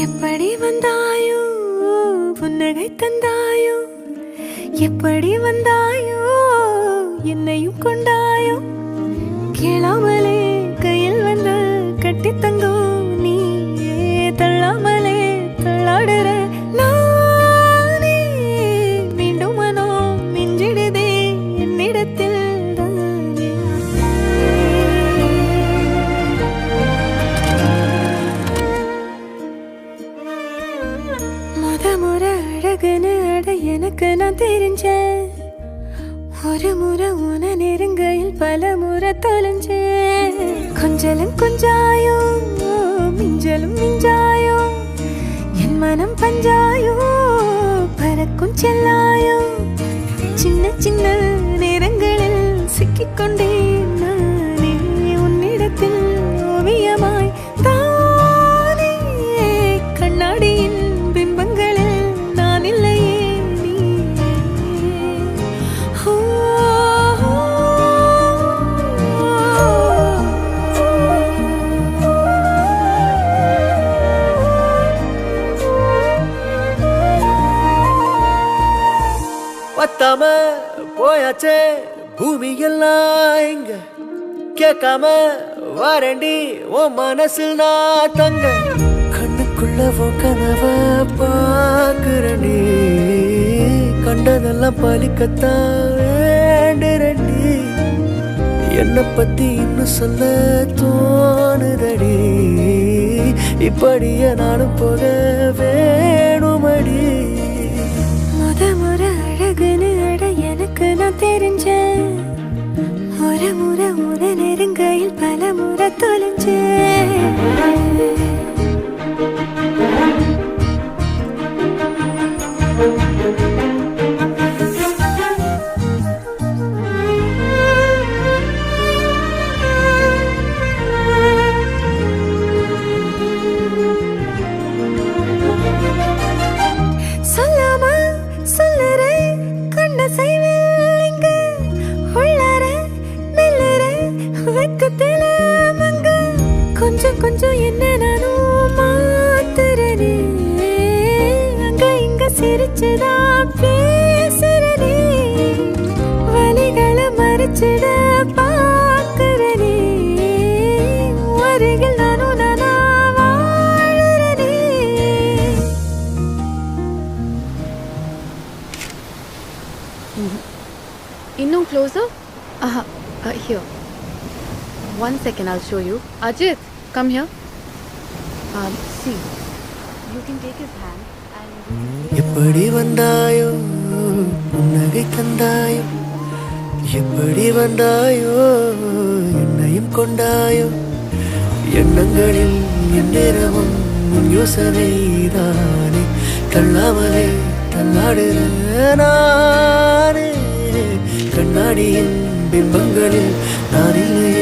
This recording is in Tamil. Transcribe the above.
எப்படி வந்தாயோ புன்னகை தந்தாயோ, எப்படி வந்தாயோ என்னையும் கொண்டாயோ, கேளாமலே கையில் வந்து கட்டி தங்கோ நீ தள்ளாமலே தள்ளாடுற நானே, மீண்டும் மனோ மிஞ்சிடுதே என்னிடத்தில் தானே. முறை அழகுன்னு அட எனக்கு நான் தெரிஞ்சேன், ஒரு முறை உன நெருங்கையில் பல முறை தொலைஞ்சேன். கொஞ்சலும் கொஞ்சாயோ மிஞ்சலும் மிஞ்சாயோ, என் மனம் பஞ்சாயோ பறக்கும் செல்லாயோ, சின்ன சின்ன நேரங்களில் சிக்கிக்கொண்டேன் நானே உன்னிடத்தில் ஓவியமாய் தானே. கண்ணாடியின் பிம்பங்களில் நான் இல்லையே நீ. பத்தாம போயாச்சே பூமி எல்லாம் இங்க, கேட்காம வாரண்டி உன் மனசில் நான் தங்க. கண்ணுக்குள்ள உன் கனவ பாக்குறண்டி, கண்டதெல்லாம் பலிக்கத்தான் வேண்டுறண்டி. என்னை பத்தி இன்னும் சொல்ல தோணுதடி, இப்படியே நானும் போக வேணுமடி. முறை அழகுன்னு அட எனக்கு நான் தெரிஞ்சேன், ஒரு முறை உன நெருங்கையில் பல முறை தொலைஞ்சேன். கொஞ்சம் கொஞ்சம் என்ன நானும் மாத்துறனே, அங்க இங்க சிரிச்சுதா பேசுறனே, வலிகளை மறைச்சிட பாக்குறனே, அருகில் நானும் நானா வாழறனே. இன்னும் closer? Here. 1 second, I'll show you. Ajit, come here. See, you can take his hand and... எப்படி வந்தாயோ புன்னகை தந்தாயோ, எப்படி வந்தாயோ என்னையும் கொண்டாயோ, எண்ணங்களில் எந்நேரமும் யோசனை தானே, தள்ளாமலே தள்ளாடுற நானே. கண்ணாடியின் பிம்பங்களில் நான் இல்லையே